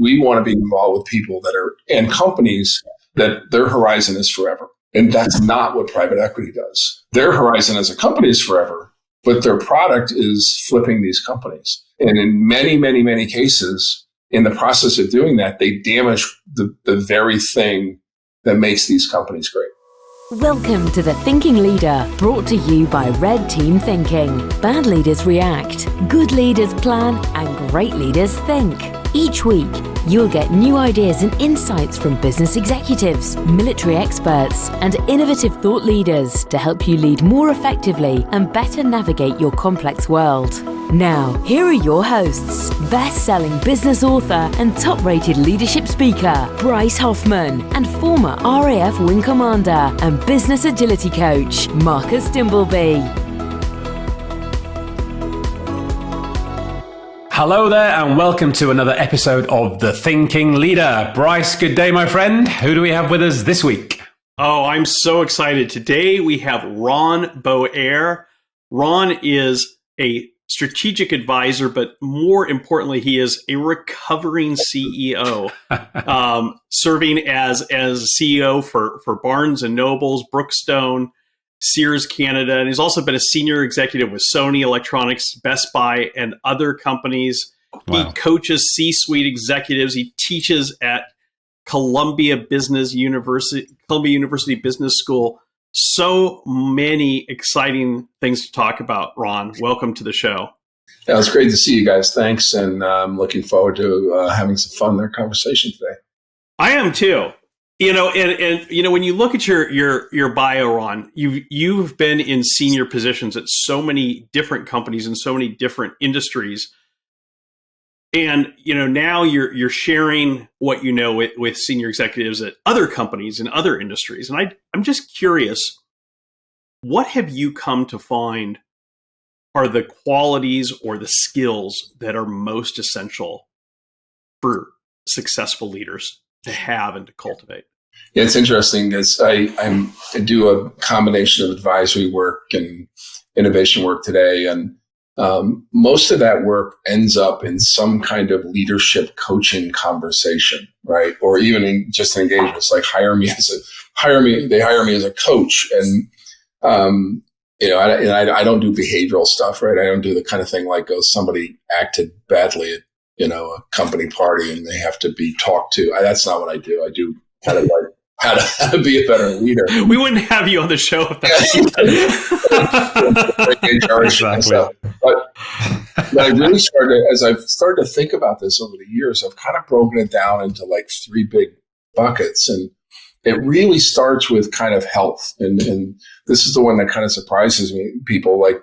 we want to be involved with people that are and companies that their horizon is forever. And that's not what private equity does. Their horizon as a company is forever, but their product is flipping these companies. And in many, many, many cases, in the process of doing that, they damage the very thing that makes these companies great. Welcome to The Thinking Leader, brought to you by Red Team Thinking. Bad leaders react, good leaders plan, and great leaders think. Each week, you'll get new ideas and insights from business executives, military experts, and innovative thought leaders to help you lead more effectively and better navigate your complex world. Now, here are your hosts, best-selling business author and top-rated leadership speaker, Bryce Hoffman, and former RAF Wing Commander and business agility coach, Marcus Dimbleby. Hello there and welcome to another episode of The Thinking Leader. Bryce, good day, my friend. Who do we have with us this week? Oh, I'm so excited. Today we have Ron Boire. Ron is a strategic advisor, but more importantly, he is a recovering CEO, serving as CEO for Barnes & Noble's, Brookstone, Sears Canada, and he's also been a senior executive with Sony Electronics, Best Buy, and other companies. Wow. He coaches C-suite executives. He teaches at Columbia University Business School. So many exciting things to talk about, Ron. Welcome to the show. Yeah, it's great to see you guys. Thanks, and I'm looking forward to having some fun in our conversation today. I am too. And when you look at your bio, Ron, you've been in senior positions at so many different companies and so many different industries, and now you're sharing what you know with senior executives at other companies and other industries. And I'm just curious, what have you come to find are the qualities or the skills that are most essential for successful leaders to have and to cultivate? Yeah, it's interesting because I do a combination of advisory work and innovation work today. And most of that work ends up in some kind of leadership coaching conversation, right? Or even in just engagements like they hire me as a coach. And, I don't do behavioral stuff, right? I don't do the kind of thing like, somebody acted badly at, a company party and they have to be talked to. That's not what I do. I do kind of like how to be a better leader. We wouldn't have you on the show if that's exactly. But I really as I've started to think about this over the years, I've kind of broken it down into like three big buckets. And it really starts with kind of health. And this is the one that kind of surprises me. People like,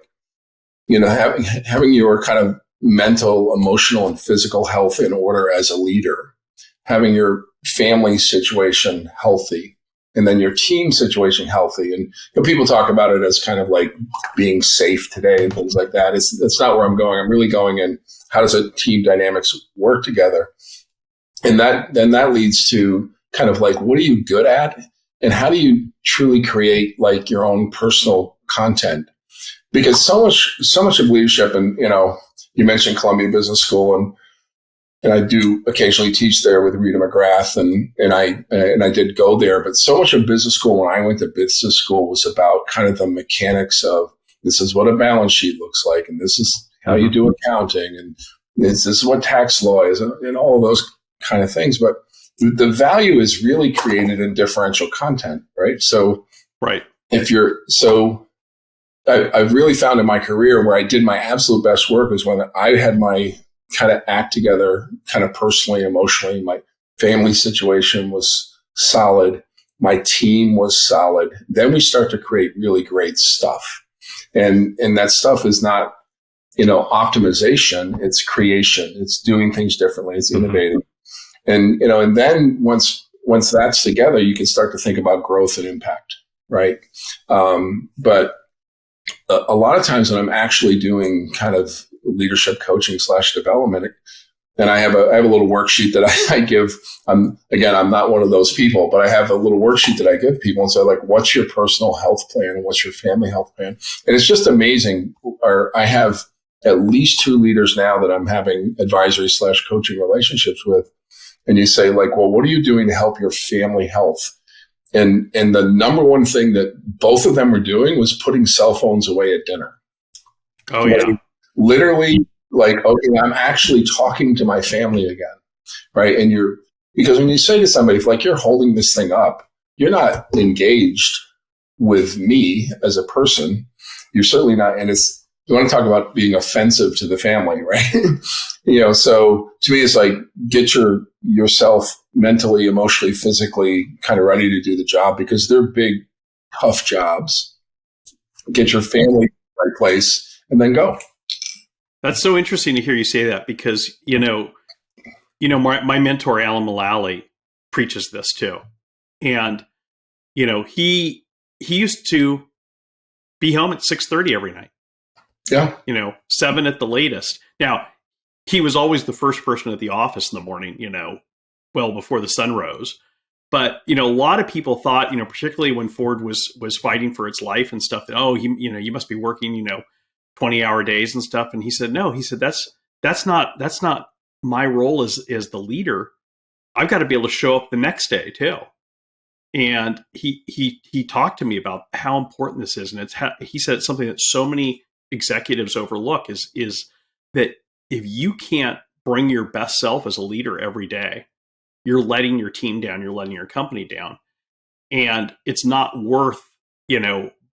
having your kind of mental, emotional, and physical health in order as a leader, having your family situation healthy, and then your team situation healthy. And people talk about it as kind of like being safe today and things like that. It's not where I'm going. I'm really going in how does a team dynamics work together? And that leads to kind of like, what are you good at? And how do you truly create like your own personal content? Because so much of leadership, and you mentioned Columbia Business School, and I do occasionally teach there with Rita McGrath, and I did go there. But so much of business school, when I went to business school, was about kind of the mechanics of this is what a balance sheet looks like, and this is how you do accounting, and this is what tax law is, and all of those kind of things. But the value is really created in differential content, right? So, right. I've really found in my career where I did my absolute best work was when I had my kind of act together, kind of personally, emotionally. My family situation was solid. My team was solid. Then we start to create really great stuff. And that stuff is not, optimization. It's creation. It's doing things differently. It's innovating. And then once that's together, you can start to think about growth and impact, right? But a lot of times when I'm actually doing kind of leadership coaching / development, and I have a little worksheet that I give. I'm not one of those people, but I have a little worksheet that I give people and say, like, what's your personal health plan and what's your family health plan? And it's just amazing. I have at least 2 leaders now that I'm having advisory / coaching relationships with. and you say like, well, what are you doing to help your family health? And the number one thing that both of them were doing was putting cell phones away at dinner. Oh, yeah. Like, literally, like, okay, I'm actually talking to my family again, right? And because when you say to somebody, if like you're holding this thing up, you're not engaged with me as a person. You're certainly not, and you want to talk about being offensive to the family, right? So to me, it's like get yourself mentally, emotionally, physically kind of ready to do the job, because they're big, tough jobs. Get your family in the right place and then go. That's so interesting to hear you say that, because, my mentor, Alan Mullally, preaches this too. And, he used to be home at 6:30 every night. Yeah. 7 at the latest. Now, he was always the first person at the office in the morning, well before the sun rose. But, a lot of people thought, particularly when Ford was fighting for its life and stuff, that, you must be working, 20-hour days and stuff. And he said, no, that's not my role as the leader. I've got to be able to show up the next day too. And he talked to me about how important this is. And he said it's something that so many executives overlook is that if you can't bring your best self as a leader every day, you're letting your team down, you're letting your company down. And it's not worth,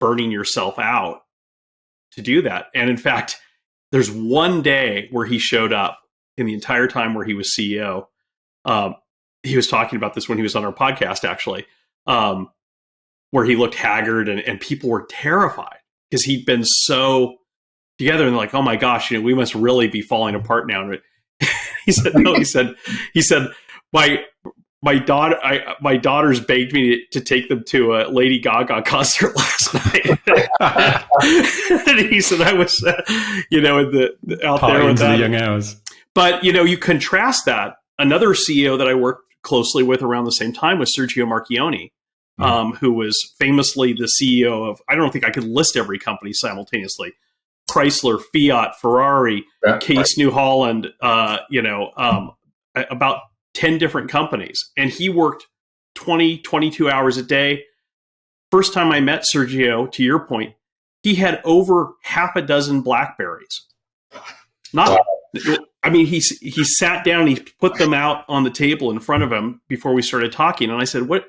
burning yourself out to do that. And in fact, there's one day where he showed up in the entire time where he was CEO. He was talking about this when he was on our podcast, actually, where he looked haggard and people were terrified because he'd been so together and like, oh my gosh, we must really be falling apart now. And he said, no, he said, my daughters begged me to take them to a Lady Gaga concert last night. And he said, I was, out there with the young hours. But, you contrast that. Another CEO that I worked closely with around the same time was Sergio Marchionne, who was famously the CEO of, I don't think I could list every company simultaneously, Chrysler, Fiat, Ferrari, Case New Holland, about 10 different companies. And he worked 20, 22 hours a day. First time I met Sergio, to your point, he had over half a dozen Blackberries. He sat down, he put them out on the table in front of him before we started talking. And I said, what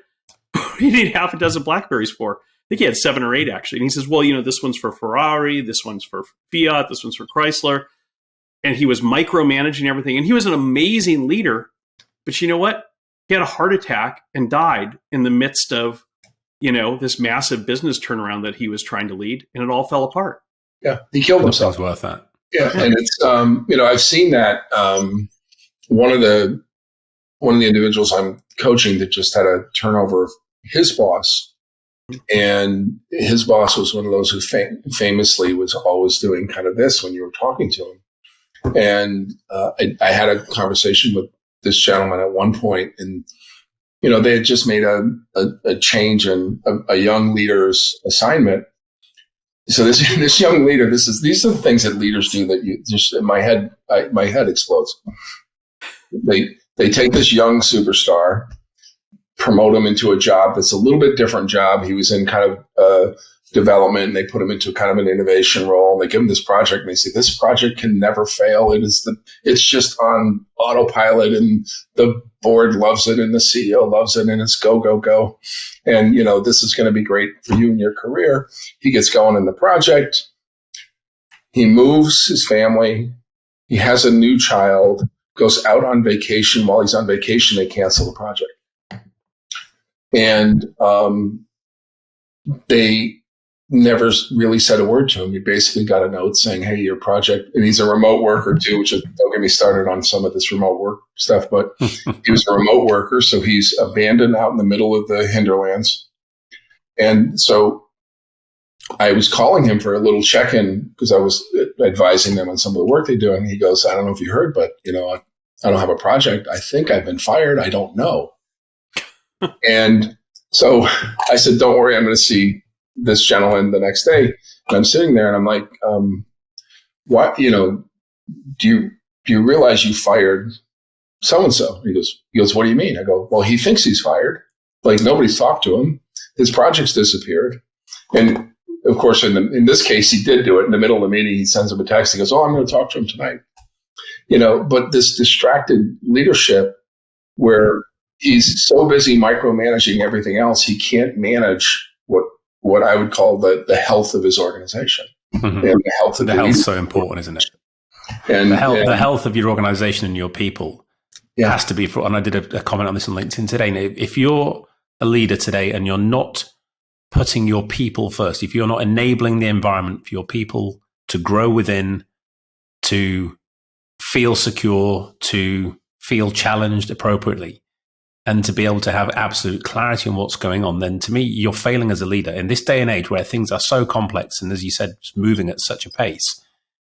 do you need half a dozen Blackberries for? I think he had 7 or 8 actually. And he says, well, this one's for Ferrari, this one's for Fiat, this one's for Chrysler. And he was micromanaging everything. And he was an amazing leader. But you know what? He had a heart attack and died in the midst of, this massive business turnaround that he was trying to lead. And it all fell apart. Yeah. He killed himself. Sounds worth that. Yeah, and it's I've seen that one of the individuals I'm coaching that just had a turnover of his boss, and his boss was one of those who famously was always doing kind of this when you were talking to him. And I had a conversation with this gentleman at one point, and they had just made a change in a young leader's assignment. So this young leader, these are the things that leaders do that you just my head explodes. They take this young superstar, promote him into a job that's a little bit different job. He was in kind of development, and they put him into kind of an innovation role. And they give him this project, and they say this project can never fail. It's just on autopilot, and the board loves it, and the CEO loves it, and it's go go go. And this is going to be great for you and your career. He gets going in the project. He moves his family. He has a new child. Goes out on vacation. While he's on vacation, they cancel the project, and they never really said a word to him. He basically got a note saying, hey, your project, and he's a remote worker too, which don't get me started on some of this remote work stuff, but he was a remote worker. So he's abandoned out in the middle of the hinterlands. And so I was calling him for a little check-in because I was advising them on some of the work they do. And he goes, I don't know if you heard, but I don't have a project. I think I've been fired. I don't know. And so I said, don't worry, I'm going to see this gentleman the next day. And I'm sitting there and I'm like, what, do you realize you fired so-and-so. He goes, what do you mean? I go, well, he thinks he's fired. Like, nobody's talked to him. His project's disappeared. And of course, in this case, he did do it. In the middle of the meeting, he sends him a text. He goes, I'm going to talk to him tonight. But this distracted leadership where he's so busy micromanaging everything else, he can't manage what I would call the health of his organization. Mm-hmm. And the health of the health's so important, isn't it? And the health of your organization and your people has to be and I did a comment on this on LinkedIn today. If you're a leader today and you're not putting your people first, if you're not enabling the environment for your people to grow within, to feel secure, to feel challenged appropriately, and to be able to have absolute clarity on what's going on, then to me, you're failing as a leader. In this day and age where things are so complex and, as you said, moving at such a pace,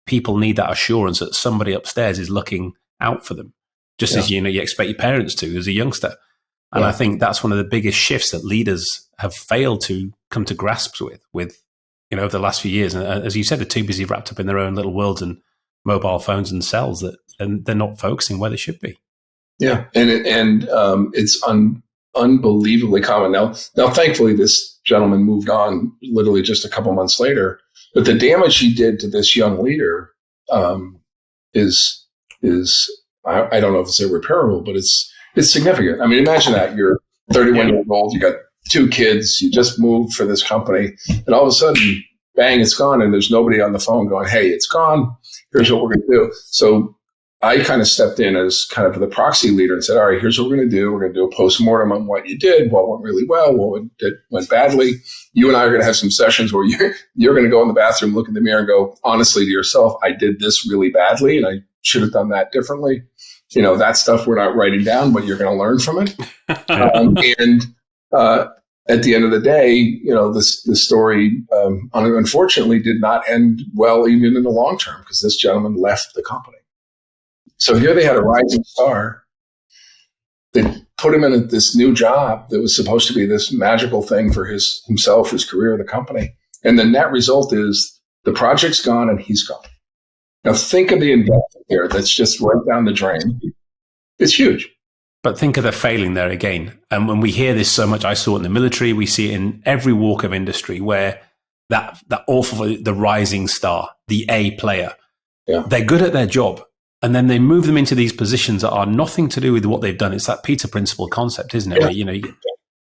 people need that assurance that somebody upstairs is looking out for them, just as you expect your parents to as a youngster. And I think that's one of the biggest shifts that leaders have failed to come to grasps with over the last few years. And as you said, they're too busy wrapped up in their own little worlds and mobile phones and cells and they're not focusing where they should be. Yeah, and it's unbelievably common now. Thankfully, this gentleman moved on literally just a couple months later. But the damage he did to this young leader is I don't know if it's irreparable, but it's significant. I mean, imagine that you're 31 years old, you got 2 kids, you just moved for this company, and all of a sudden, bang, it's gone, and there's nobody on the phone going, "Hey, it's gone. Here's what we're going to do." So I kind of stepped in as kind of the proxy leader and said, all right, here's what we're going to do. We're going to do a postmortem on what you did, what went really well, what went badly. You and I are going to have some sessions where you're going to go in the bathroom, look in the mirror and go, honestly to yourself, I did this really badly and I should have done that differently. That stuff we're not writing down, but you're going to learn from it. At the end of the day, this story, unfortunately, did not end well even in the long term because this gentleman left the company. So here they had a rising star. They put him in this new job that was supposed to be this magical thing for himself, his career, the company. And the net result is the project's gone and he's gone. Now think of the investment there that's just right down the drain. It's huge. But think of the failing there again. And when we hear this so much, I saw it in the military, we see it in every walk of industry where that awful, the rising star, the A player, they're good at their job. And then they move them into these positions that are nothing to do with what they've done. It's that Peter Principle concept, isn't it? Yeah. Where,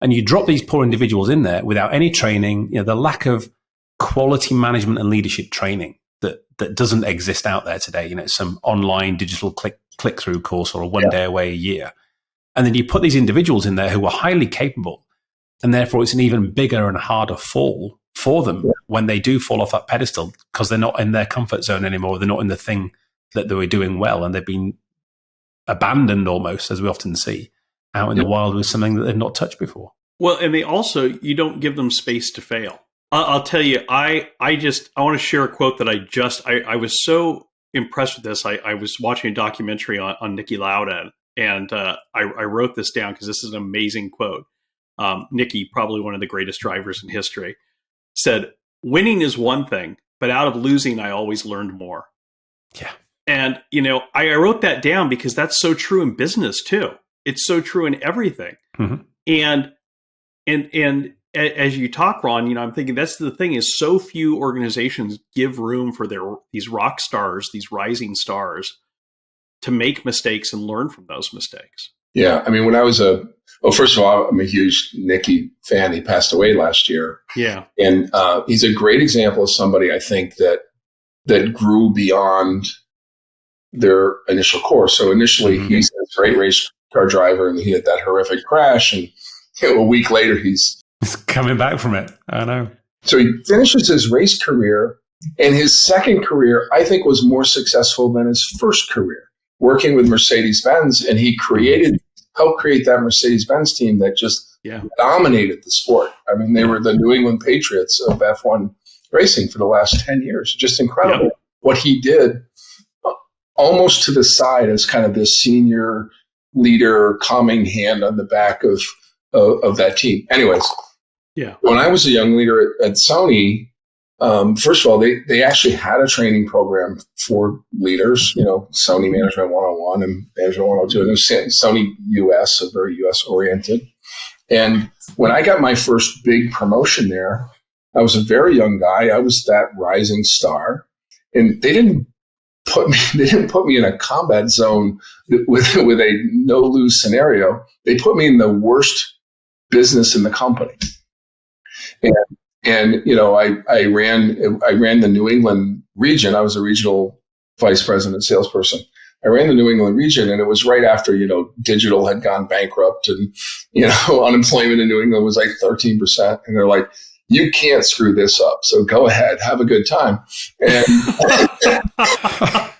and you drop these poor individuals in there without any training, the lack of quality management and leadership training that doesn't exist out there today. Some online digital click-through course or a one-day away a year. And then you put these individuals in there who are highly capable. And therefore, it's an even bigger and harder fall for them when they do fall off that pedestal because they're not in their comfort zone anymore. They're not in the thing that they were doing well, and they've been abandoned almost, as we often see, out in the wild with something that they've not touched before. Well, and you don't give them space to fail. I'll tell you, I want to share a quote that I was so impressed with this. I was watching a documentary on Niki Lauda, and I wrote this down because this is an amazing quote. Niki, probably one of the greatest drivers in history, said, "Winning is one thing, but out of losing, I always learned more." Yeah. And, I wrote that down because that's so true in business too. It's so true in everything. Mm-hmm. And as you talk, Ron, I'm thinking that's the thing is so few organizations give room for these rock stars, these rising stars to make mistakes and learn from those mistakes. Yeah. I mean, when I was first of all, I'm a huge Niki fan. He passed away last year. Yeah. And he's a great example of somebody I think that grew beyond their initial course. So initially he's a great race car driver and he had that horrific crash. And a week later, he's coming back from it. I know. So he finishes his race career and his second career, I think, was more successful than his first career working with Mercedes-Benz. And he helped create that Mercedes-Benz team that just dominated the sport. I mean, they were the New England Patriots of F1 racing for the last 10 years. Just incredible what he did. Almost to the side as kind of this senior leader, calming hand on the back of that team. Anyways, when I was a young leader at Sony, first of all, they actually had a training program for leaders, Sony Management 101 and Management 102. And it was Sony US, so very US oriented. And when I got my first big promotion there, I was a very young guy. I was that rising star. And they didn't put me in a combat zone with a no-lose scenario. They put me in the worst business in the company. And I ran the New England region. I was a regional vice president, salesperson. I ran the New England region, and it was right after, digital had gone bankrupt, and, unemployment in New England was like 13%. And they're like, you can't screw this up. So go ahead, have a good time. And,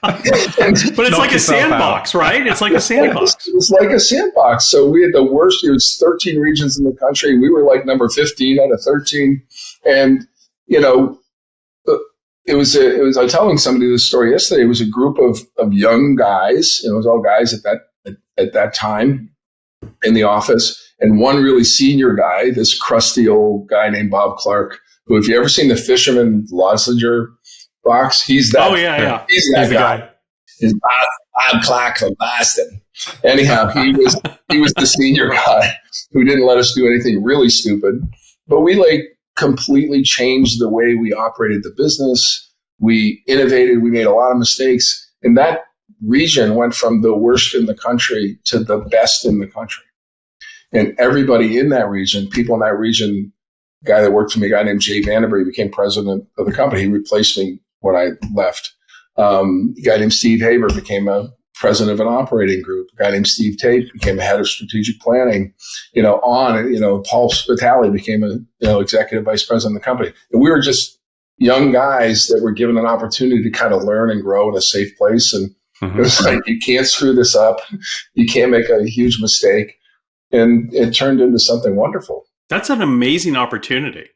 but it's like a sandbox, right? It's like a sandbox. It's like a sandbox. So we had the worst. It was 13 regions in the country. We were like number 15 out of 13. And, I was telling somebody this story yesterday. It was a group of young guys. It was all guys at that time in the office. And one really senior guy, this crusty old guy named Bob Clark, who, if you ever seen the Fisherman Lozenger box, he's that. Oh, yeah. He's that guy. He's Bob Clark from Boston. Anyhow, he was the senior guy who didn't let us do anything really stupid. But we completely changed the way we operated the business. We innovated. We made a lot of mistakes. And that region went from the worst in the country to the best in the country. And everybody in that region, people in that region, a guy that worked for me, a guy named Jay Vanderbury, became president of the company. He replaced me when I left. A guy named Steve Haber became a president of an operating group. A guy named Steve Tate became a head of strategic planning. Paul Spitali became a executive vice president of the company. And we were just young guys that were given an opportunity to kind of learn and grow in a safe place. And it was like, you can't screw this up. You can't make a huge mistake. And it turned into something wonderful. That's an amazing opportunity.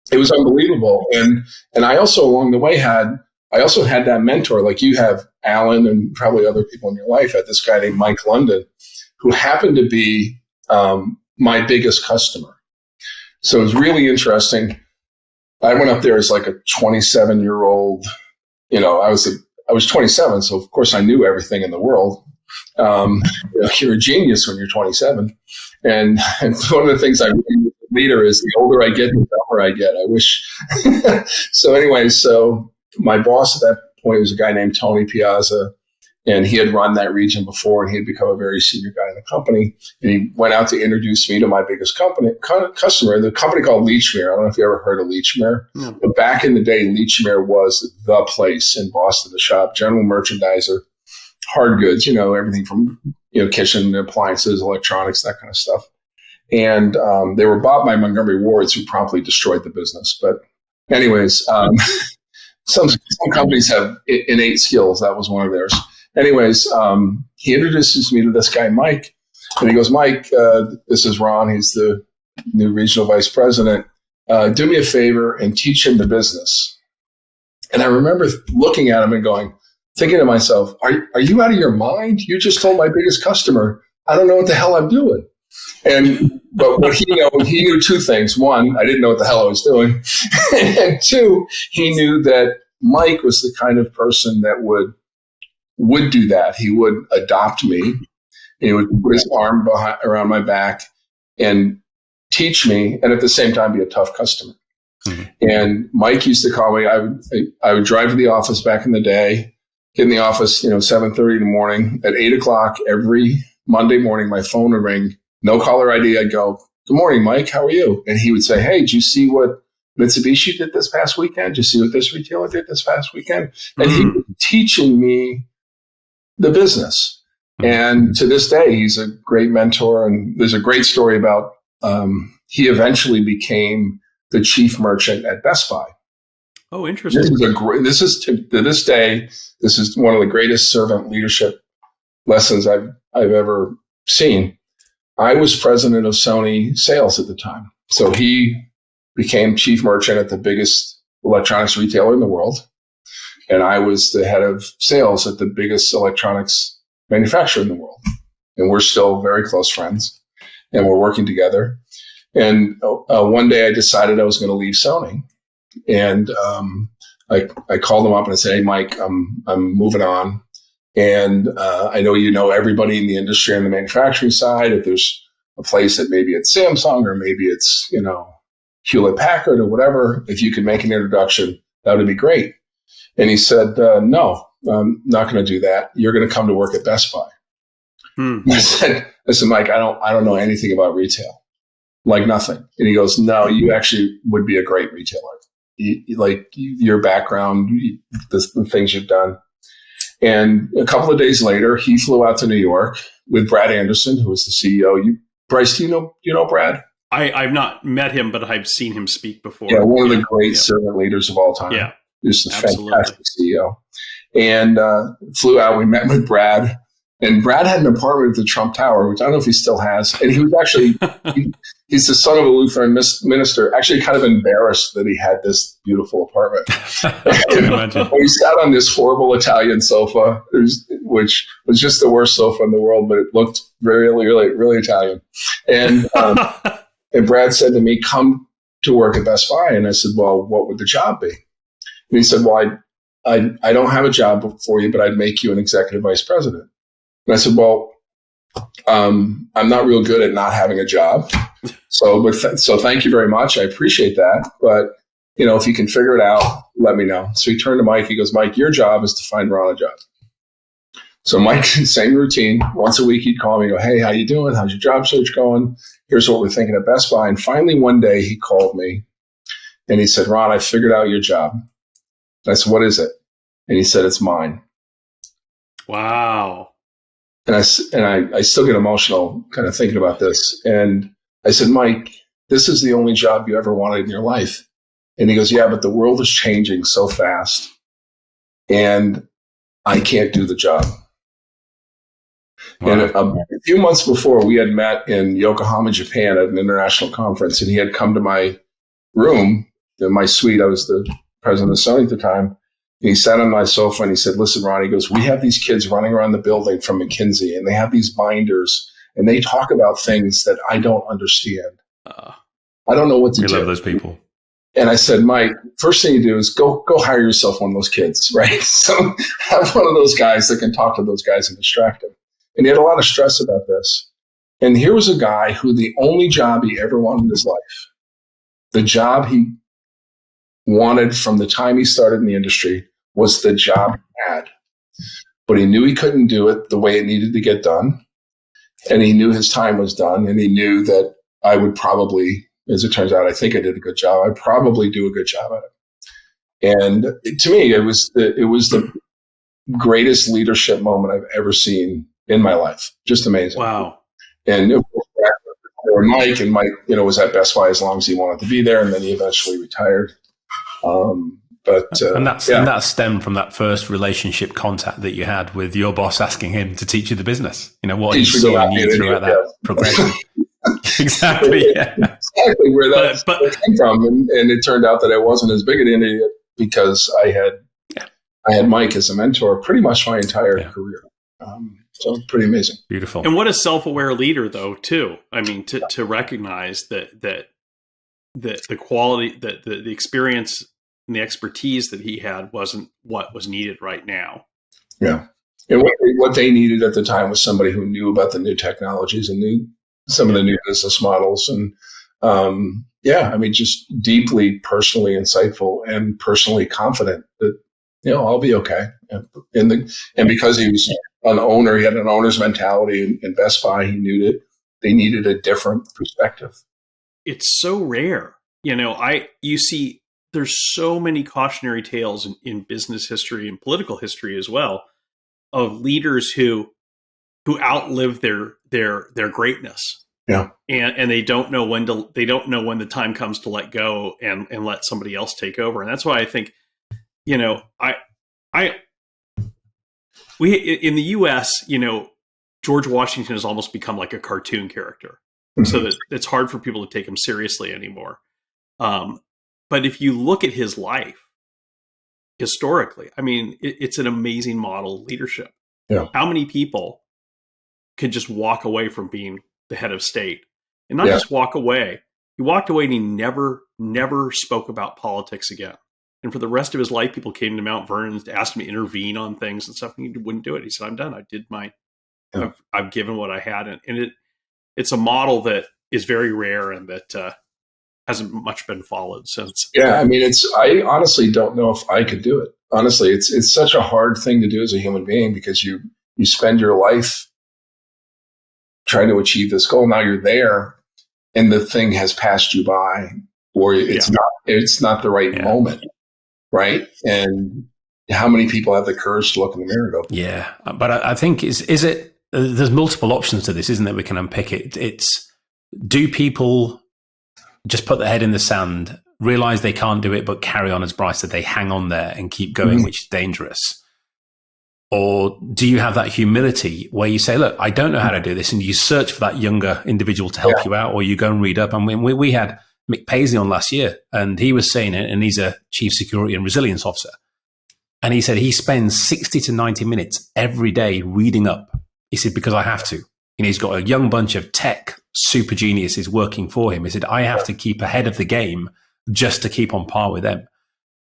It was unbelievable. And I also, along the way, had that mentor, like you have, Alan, and probably other people in your life, had this guy named Mike London, who happened to be my biggest customer. So it was really interesting. I went up there as like a 27-year-old. I was 27, so of course I knew everything in the world. You're a genius when you're 27. And one of the things I really do as a leader is the older I get, the dumber I get. I wish. So my boss at that point was a guy named Tony Piazza, and he had run that region before, and he had become a very senior guy in the company. And he went out to introduce me to my biggest customer, the company called Lechmere. I don't know if you ever heard of Lechmere, but back in the day, Lechmere was the place in Boston to shop, general merchandiser, hard goods, everything from, kitchen appliances, electronics, that kind of stuff. And they were bought by Montgomery Wards, who promptly destroyed the business. But anyways, some companies have innate skills. That was one of theirs. Anyways, he introduces me to this guy, Mike. And he goes, Mike, this is Ron. He's the new regional vice president. Do me a favor and teach him the business. And I remember looking at him and thinking to myself, are you out of your mind? You just told my biggest customer, I don't know what the hell I'm doing. But what he knew two things. One, I didn't know what the hell I was doing. And two, he knew that Mike was the kind of person that would do that. He would adopt me. He would put his arm around my back and teach me, and at the same time be a tough customer. Mm-hmm. And Mike used to call me. I would drive to the office back in the day, get in the office, 7:30 in the morning. At 8:00 every Monday morning, my phone would ring. No caller ID. I'd go, good morning, Mike. How are you? And he would say, hey, did you see what Mitsubishi did this past weekend? Did you see what this retailer did this past weekend? And he was teaching me the business. And to this day, he's a great mentor. And there's a great story about he eventually became the chief merchant at Best Buy. Oh, interesting. This is to this day, this is one of the greatest servant leadership lessons I've ever seen. I was president of Sony sales at the time. So he became chief merchant at the biggest electronics retailer in the world. And I was the head of sales at the biggest electronics manufacturer in the world. And we're still very close friends. And we're working together. And one day I decided I was going to leave Sony. And I called him up and I said, "Hey, Mike, I'm moving on. And I know you know everybody in the industry on the manufacturing side. If there's a place that maybe it's Samsung or maybe it's, Hewlett Packard or whatever, if you could make an introduction, that would be great." And he said, "No, I'm not going to do that. You're going to come to work at Best Buy." I said, "Mike, I don't know anything about retail, like nothing." And he goes, "No, you actually would be a great retailer. Your background, the things you've done." And a couple of days later, he flew out to New York with Brad Anderson, who was the CEO. Bryce, do you know Brad? I've not met him, but I've seen him speak before. Yeah, one of the great servant leaders of all time. Yeah, just a fantastic CEO. And flew out. We met with Brad. And Brad had an apartment at the Trump Tower, which I don't know if he still has. And he was actually, he's the son of a Lutheran minister, actually kind of embarrassed that he had this beautiful apartment. We sat on this horrible Italian sofa, which was just the worst sofa in the world, but it looked really, really, really Italian. And and Brad said to me, "Come to work at Best Buy." And I said, "Well, what would the job be?" And he said, "Well, I don't have a job for you, but I'd make you an executive vice president." And I said, "Well, I'm not real good at not having a job. So thank you very much. I appreciate that. But, if you can figure it out, let me know." So he turned to Mike. He goes, "Mike, your job is to find Ron a job." So Mike, same routine. Once a week, he'd call me and go, "Hey, how you doing? How's your job search going? Here's what we're thinking at Best Buy." And finally, one day he called me and he said, "Ron, I figured out your job." And I said, "What is it?" And he said, "It's mine." Wow. And I still get emotional kind of thinking about this. And I said, "Mike, this is the only job you ever wanted in your life." And he goes, "Yeah, but the world is changing so fast and I can't do the job." Wow. And a few months before, we had met in Yokohama, Japan at an international conference, and he had come to my room, in my suite. I was the president of Sony at the time. And he sat on my sofa and he said, "Listen, Ron," he goes, "we have these kids running around the building from McKinsey, and they have these binders, and they talk about things that I don't understand. I don't know what to do." We love those people. And I said, "Mike, first thing you do is go hire yourself one of those kids, right? So have one of those guys that can talk to those guys and distract them." And he had a lot of stress about this. And here was a guy who the only job he ever wanted in his life, the job he wanted from the time he started in the industry, was the job he had. But he knew he couldn't do it the way it needed to get done. And he knew his time was done. And he knew that I would probably, as it turns out, I think I did a good job. I'd probably do a good job at it. And to me, it was the greatest leadership moment I've ever seen in my life. Just amazing. Wow. And Mike was at Best Buy as long as he wanted to be there. And then he eventually retired. And that stemmed from that first relationship contact that you had with your boss asking him to teach you the business. What he saw in you throughout that progression. Exactly. Yeah. Exactly where that came from. And it turned out that I wasn't as big an idiot because I had Mike as a mentor pretty much my entire career. So pretty amazing. Beautiful. And what a self-aware leader, though, too. I mean, to recognize that the quality, that the experience and the expertise that he had wasn't what was needed right now. Yeah. And what they needed at the time was somebody who knew about the new technologies and knew some of the new business models. And just deeply personally insightful and personally confident that, I'll be okay. And because he was an owner, he had an owner's mentality in Best Buy. He knew that they needed a different perspective. It's so rare. You see, there's so many cautionary tales in business history and political history as well of leaders who outlive their greatness. Yeah. And they don't know when the time comes to let go and let somebody else take over. And that's why I think, we in the US, George Washington has almost become like a cartoon character. So that it's hard for people to take him seriously anymore. But if you look at his life historically, I mean, it's an amazing model of leadership. Yeah. How many people could just walk away from being the head of state and not just walk away, He walked away and he never spoke about politics again. And for the rest of his life, people came to Mount Vernon and asked him to intervene on things and stuff, and he wouldn't do it. He said, I'm done. I did I've given what I had. And it's a model that is very rare and that hasn't much been followed since. Yeah, I mean, I honestly don't know if I could do it. Honestly, it's such a hard thing to do as a human being, because you spend your life trying to achieve this goal. Now you're there and the thing has passed you by, or it's not the right moment. Right. And how many people have the courage to look in the mirror and go, yeah. But I think there's multiple options to this, isn't there? We can unpick it. It's, do people just put their head in the sand, realize they can't do it, but carry on, as Bryce said, they hang on there and keep going, which is dangerous? Or do you have that humility where you say, look, I don't know how to do this, and you search for that younger individual to help you out, or you go and read up? And we had Mick Paisley on last year, and he was saying it, and he's a chief security and resilience officer. And he said he spends 60 to 90 minutes every day reading up. He said, because I have to. You know, he's got a young bunch of tech super geniuses working for him. He said, I have to keep ahead of the game just to keep on par with them.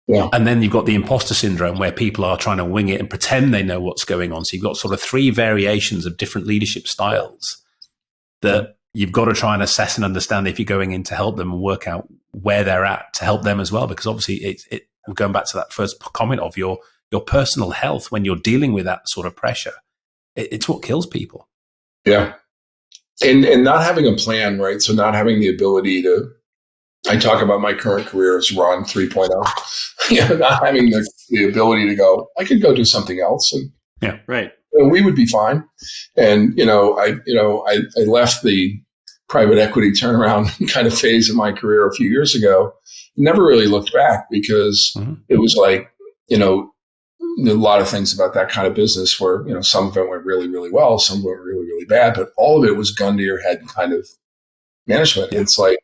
Yeah. And then you've got the imposter syndrome, where people are trying to wing it and pretend they know what's going on. So you've got sort of three variations of different leadership styles that you've got to try and assess and understand if you're going in to help them and work out where they're at to help them as well. Because obviously we're going back to that first comment of your personal health when you're dealing with that sort of pressure. It's what kills people. Yeah. And not having a plan, right? So not having the ability to, I talk about my current career as Ron 3.0, not having the ability to go, I could go do something else. And yeah, right. We would be fine. And, I left the private equity turnaround kind of phase of my career a few years ago. Never really looked back, because it was like, a lot of things about that kind of business where, some of it went really, really well, some went really, really bad, but all of it was gun to your head kind of management. Yeah. It's like,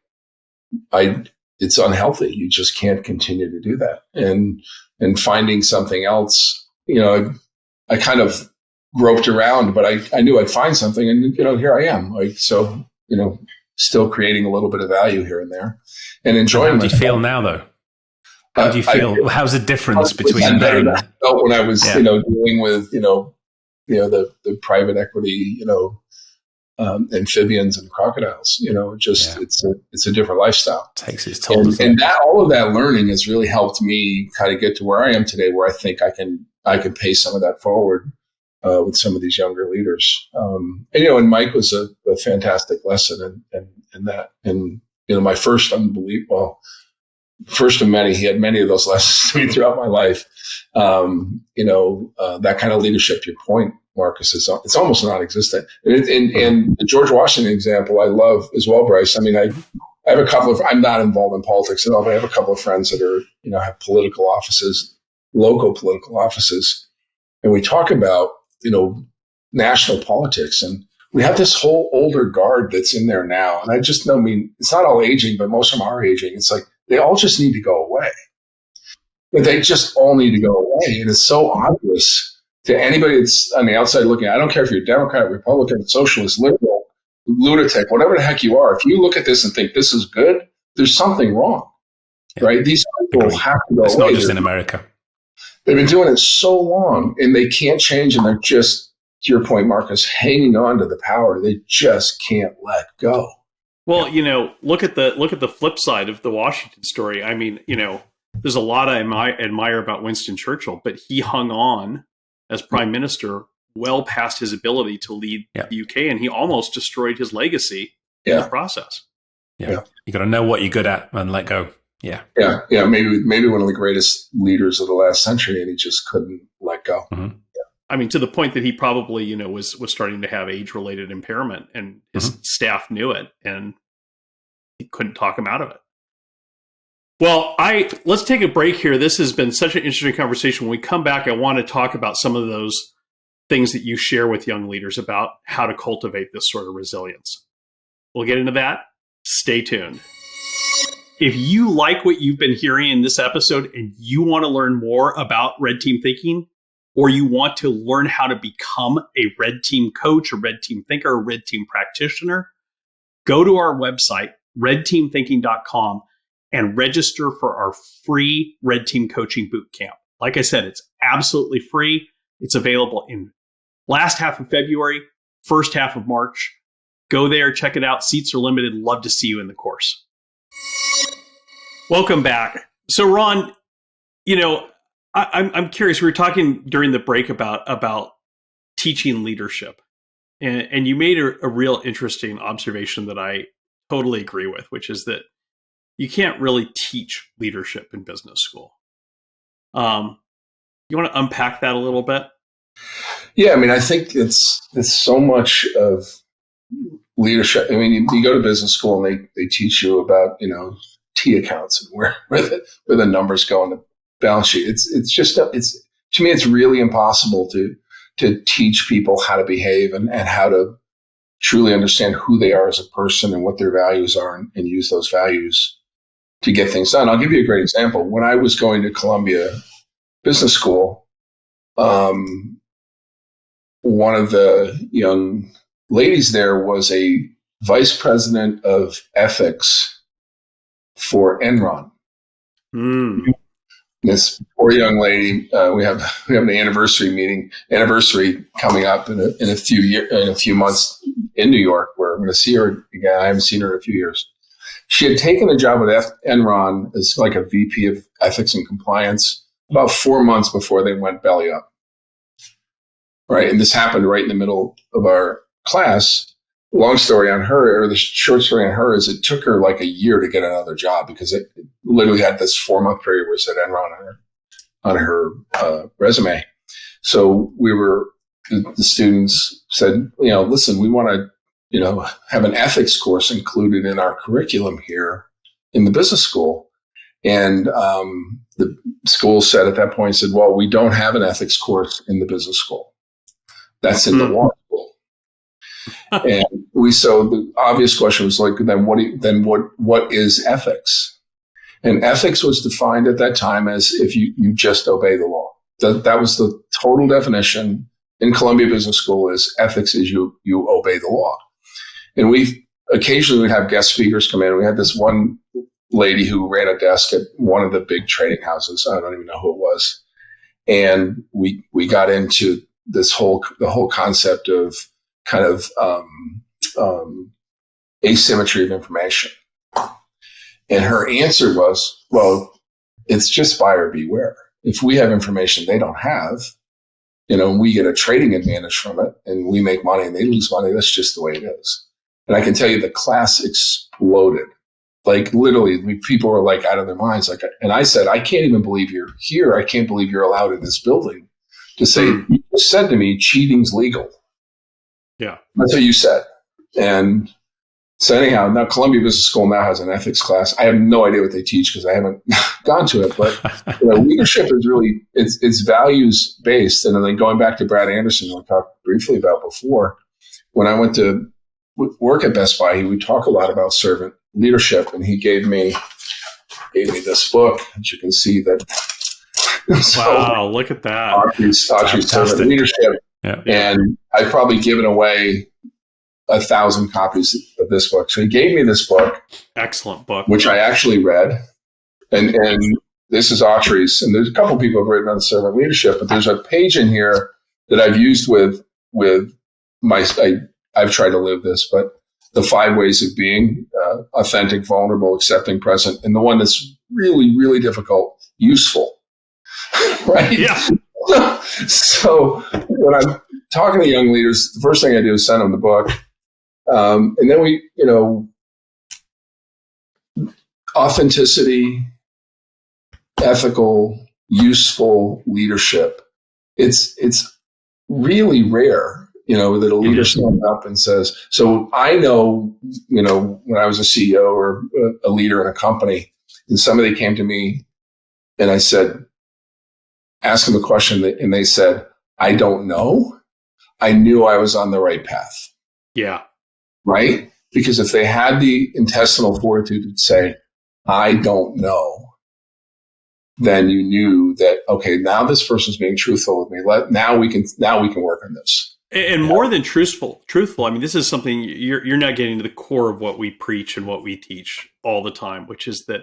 it's unhealthy. You just can't continue to do that. And finding something else, I kind of groped around, but I knew I'd find something, and, here I am. Like, so, still creating a little bit of value here and there and enjoying. How do you feel now, though? How do you feel? How's the difference between better than I felt when I was, dealing with, the private equity, amphibians and crocodiles? It's a different lifestyle. It takes its toll. And that all of that learning has really helped me kind of get to where I am today, where I think I can pay some of that forward with some of these younger leaders. And Mike was a fantastic lesson in that. And my first of many, he had many of those lessons to me throughout my life. That kind of leadership, your point, Marcus, it's almost non-existent. And the George Washington example I love as well, Bryce. I mean, I have a couple of, I'm not involved in politics at all, but I have a couple of friends that are, have political offices, local political offices. And we talk about, national politics, and we have this whole older guard that's in there now. And I just know, it's not all aging, but most of them are aging. It's like, they all just need to go away. But they just all need to go away. And it's so obvious to anybody that's on the outside looking. I don't care if you're Democrat, Republican, socialist, liberal, lunatic, whatever the heck you are. If you look at this and think this is good, there's something wrong, right? These people have to go away. It's not just in America. They've been doing it so long, and they can't change, and they're just, to your point, Marcus, hanging on to the power. They just can't let go. Well, look at the flip side of the Washington story. I mean, there's a lot I admire about Winston Churchill, but he hung on as prime minister well past his ability to lead the UK, and he almost destroyed his legacy in the process. Yeah. You got to know what you're good at and let go. Yeah. Maybe one of the greatest leaders of the last century, and he just couldn't let go. Mm-hmm. I mean, to the point that he probably, was starting to have age-related impairment, and his staff knew it, and he couldn't talk him out of it. Well, let's take a break here. This has been such an interesting conversation. When we come back, I want to talk about some of those things that you share with young leaders about how to cultivate this sort of resilience. We'll get into that. Stay tuned. If you like what you've been hearing in this episode and you want to learn more about Red Team Thinking, or you want to learn how to become a Red Team coach, a Red Team thinker, a Red Team practitioner, go to our website, redteamthinking.com and register for our free Red Team Coaching Boot Camp. Like I said, it's absolutely free. It's available in last half of February, first half of March. Go there, check it out. Seats are limited. Love to see you in the course. Welcome back. So, Ron, I'm curious. We were talking during the break about teaching leadership, and you made a real interesting observation that I totally agree with, which is that you can't really teach leadership in business school. You want to unpack that a little bit? Yeah, I mean, I think it's so much of leadership. I mean, you go to business school and they teach you about, T accounts and where the numbers go on the balance sheet. It's to me, it's really impossible to teach people how to behave and how to truly understand who they are as a person and what their values are and use those values to get things done. I'll give you a great example. When I was going to Columbia Business School, one of the young ladies there was a vice president of ethics for Enron. This poor young lady. We have an anniversary coming up in a few months in New York, where I'm going to see her again. I haven't seen her in a few years. She had taken a job with Enron as like a VP of ethics and compliance about 4 months before they went belly up. Right, and this happened right in the middle of our class. Long story on her, or the short story on her, is it took her like a year to get another job because it literally had this 4-month period where it said Enron on her resume. So the students said, listen, we want to, have an ethics course included in our curriculum here in the business school. And the school said at that point, well, we don't have an ethics course in the business school. That's in the law school. And so the obvious question was like, then what is ethics? And ethics was defined at that time as if you just obey the law. That was the total definition in Columbia Business School. Is ethics is you obey the law. And we occasionally would have guest speakers come in. We had this one lady who ran a desk at one of the big trading houses. I don't even know who it was. And we got into the whole concept of kind of asymmetry of information. And her answer was, well, it's just buyer beware. If we have information they don't have, we get a trading advantage from it and we make money and they lose money, that's just the way it is. And I can tell you the class exploded. Like literally people were like out of their minds. And I said, I can't even believe you're here. I can't believe you're allowed in this building to say, you just said to me, cheating's legal. Yeah. That's what you said. And so anyhow, now Columbia Business School now has an ethics class. I have no idea what they teach because I haven't gone to it, but leadership is really, it's values based. And then going back to Brad Anderson, who I talked briefly about before, when I went to work at Best Buy, he would talk a lot about servant leadership. And he gave me this book, as you can see that. Wow, look at that. Audrey's servant leadership. Yeah. And I've probably given away 1,000 copies of this book. So he gave me this book. Excellent book. Which I actually read. And this is Autry's. And there's a couple people who have written on servant leadership, but there's a page in here that I've used with I've tried to live this, but the 5 ways of being authentic, vulnerable, accepting, present. And the one that's really, really difficult, useful. Right? Yeah. So when I'm talking to young leaders, the first thing I do is send them the book. And then we, authenticity, ethical, useful leadership. It's really rare, that a leader stands up and says, so I know, when I was a CEO or a leader in a company and somebody came to me and I said, ask them a question and they said, I don't know. I knew I was on the right path. Yeah. Right? Because if they had the intestinal fortitude to say, I don't know, then you knew that, okay, now this person's being truthful with me. Now we can work on this. And more than truthful. I mean, this is something you're not getting to the core of what we preach and what we teach all the time, which is that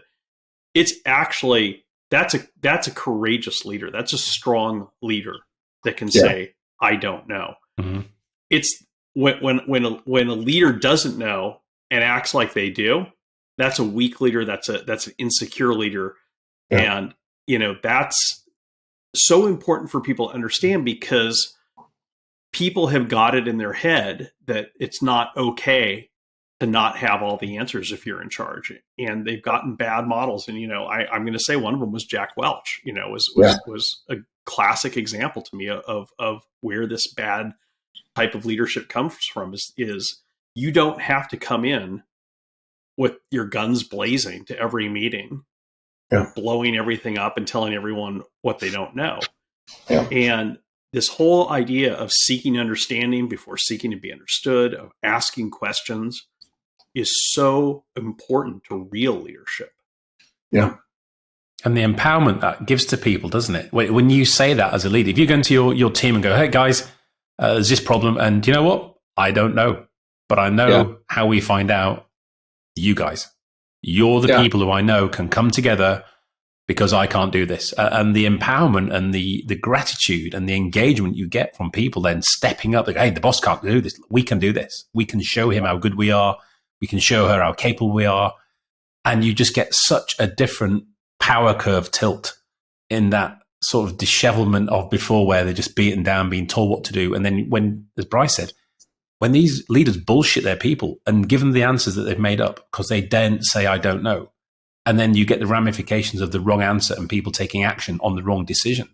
it's actually that's a courageous leader. That's a strong leader that can say, "I don't know." Mm-hmm. It's when a leader doesn't know and acts like they do. That's a weak leader. That's an insecure leader, and that's so important for people to understand, because people have got it in their head that it's not okay to not have all the answers if you're in charge, and they've gotten bad models. And I'm going to say one of them was Jack Welch. Was a classic example to me of where this bad type of leadership comes from. Is you don't have to come in with your guns blazing to every meeting, blowing everything up and telling everyone what they don't know. Yeah. And this whole idea of seeking understanding before seeking to be understood, of asking questions, is so important to real leadership. Yeah. And the empowerment that gives to people, doesn't it? When you say that as a leader, if you go into your team and go, "Hey guys, there's this problem, and you know what? I don't know, but I know how we find out. You guys, you're the people who I know can come together because I can't do this." And the empowerment and the gratitude and the engagement you get from people then stepping up, like, "Hey, the boss can't do this. We can do this. We can show him how good we are. We can show her how capable we are." And you just get such a different power curve tilt in that sort of dishevelment of before, where they're just beaten down, being told what to do. And then when, as Bryce said, when these leaders bullshit their people and give them the answers that they've made up because they daren't say, "I don't know," and then you get the ramifications of the wrong answer and people taking action on the wrong decision,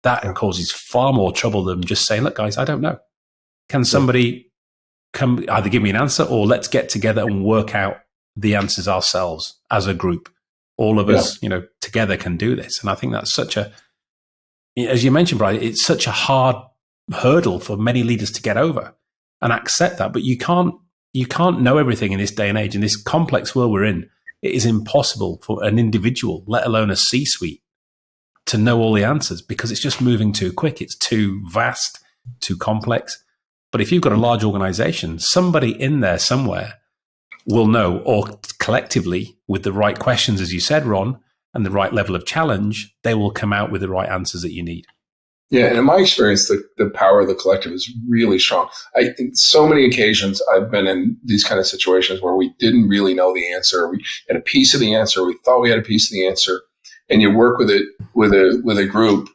that causes far more trouble than just saying, "Look, guys, I don't know. Can somebody come either give me an answer, or let's get together and work out the answers ourselves as a group. All of us, together can do this." And I think that's such a, as you mentioned, Bryce, it's such a hard hurdle for many leaders to get over and accept that. But you can't know everything in this day and age. In this complex world we're in, it is impossible for an individual, let alone a C-suite, to know all the answers, because it's just moving too quick. It's too vast, too complex. But if you've got a large organization, somebody in there somewhere will know, or collectively with the right questions, as you said, Ron, and the right level of challenge, they will come out with the right answers that you need. Yeah, and in my experience, the power of the collective is really strong. I think so many occasions I've been in these kind of situations where we didn't really know the answer. We had a piece of the answer. We thought we had a piece of the answer, and you work with it with a group,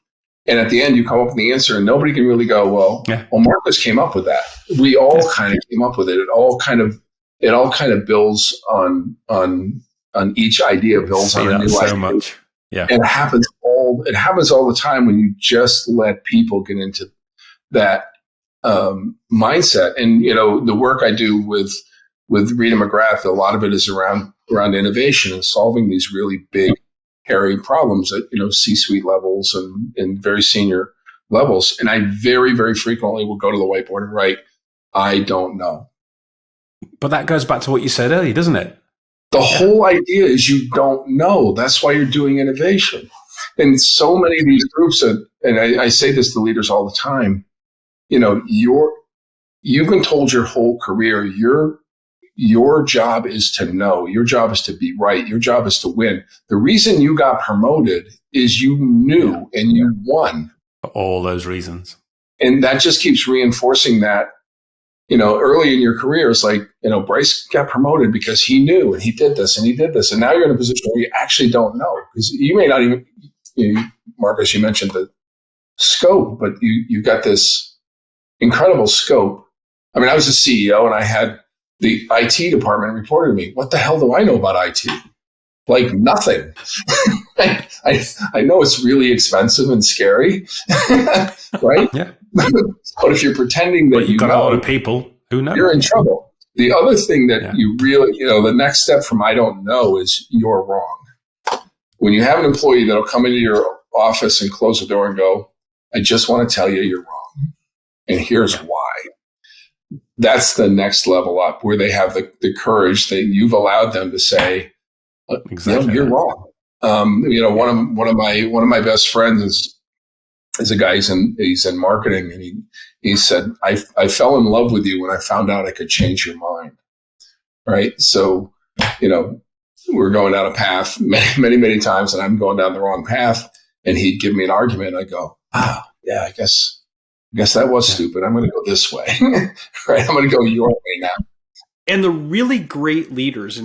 and at the end you come up with the answer, and nobody can really go, well, Marcus came up with that. We all kind of came up with it. It all kind of builds on each idea, builds on a new idea. So much. Yeah. And it happens all the time when you just let people get into that mindset. And the work I do with Rita McGrath, a lot of it is around innovation and solving these really big, hairy problems at C-suite levels and very senior levels. And I very, very frequently will go to the whiteboard and write, "I don't know." But that goes back to what you said earlier, doesn't it? The whole idea is you don't know. That's why you're doing innovation. And so many of these groups, and I say this to leaders all the time, you've been told your whole career, your job is to know. Your job is to be right. Your job is to win. The reason you got promoted is you knew and you won. For all those reasons. And that just keeps reinforcing that. Early in your career, it's like, Bryce got promoted because he knew and he did this and he did this. And now you're in a position where you actually don't know, because you may not even, Marcus, you mentioned the scope, but you've got this incredible scope. I mean, I was a CEO and I had the IT department reported to me. What the hell do I know about IT? Like nothing. I know it's really expensive and scary, right? Yeah. But if you're pretending that you've got a lot of people who know, you're in trouble. The other thing that you really, the next step from "I don't know" is you're wrong. When you have an employee that'll come into your office and close the door and go, "I just want to tell you you're wrong, and here's why." That's the next level up, where they have the courage that you've allowed them to say, exactly, you're wrong. One of my best friends is a guy, he's in marketing, and he said, I fell in love with you when I found out I could change your mind. Right. So, we're going down a path many, many times, and I'm going down the wrong path, and he'd give me an argument. I go, yeah, I guess that was stupid. I'm going to go this way. Right. I'm going to go your way now. And the really great leaders